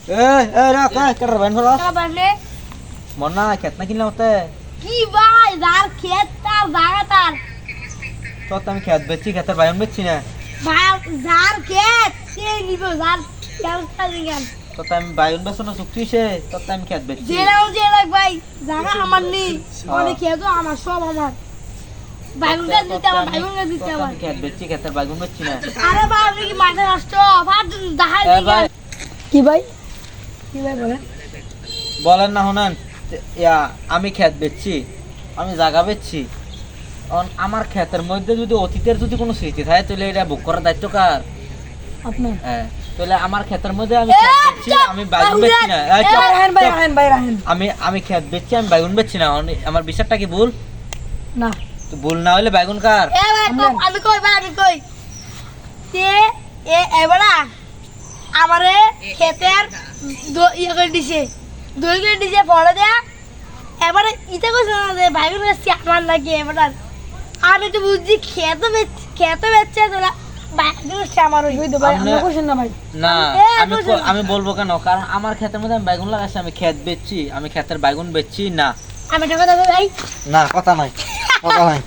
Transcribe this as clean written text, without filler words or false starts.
রাখ কেটে বাইন ফেলো বানে মন না খেত না কিনলে হতে কি ভাই যার ক্ষেত তার জায়গা তার তো আমি খেত বেচছি খেতের বাইন বেচছি না ভাই যার ক্ষেত সে নিব যার খেলটা দিগান তো আমি বাইন বেচো না চুক্তি সে তো আমি খেত বেচছি জেলাও জেলা ভাই জায়গা আমার নেই অনেক খেত আমার সব আমার বাইগুনটা দিতে আমার বাইগুনটা দিতে আমার আমি খেত বেচছি খেতের বাইন বেচছি না আরে ভাই আপনি কি মাঠে নষ্ট ভাত দাহাই ভাই কি ভাই বলেন বলেন না শুনেন ইয়া আমি খেত বেচছি আমি জায়গা বেচছি আমার ক্ষেতের মধ্যে যদি অতীতের যদি কোনো স্মৃতি থাকে তাহলে এটা বুক করার দায়িত্ব কার আপনার হ্যাঁ তাহলে আমার ক্ষেতের মধ্যে আমি ক্ষেত বেচছি আমি বাইগুন বেচছি না আমি ক্ষেত বেচছি আমি বাইগুন বেচছি না আমার বিচারটা কি ভুল না তো ভুল না হলে বাইগুন কার আমি কই ভাই আমি কই তে এবারে আমারে ক্ষেতের ইয়ে করে দিছে দই করে দিছে পড়ে দেয়া এবারে ইতে কইছে না যে বাইগুন বেচছি আমার লাগে এবারে আমি তো বুঝছি খেতে বেচছে তোরা বাইগুন বেচছে আমার ওই তো ভাই আমরা কইছেন না ভাই না আমি বলবো কেন কারণ আমার ক্ষেতের মধ্যে আমি বাইগুন লাগাইছি আমি ক্ষেত বেচছি আমি ক্ষেতের বাইগুন বেচছি না আমি টাকা দেবো ভাই না কথা নাই কথা নাই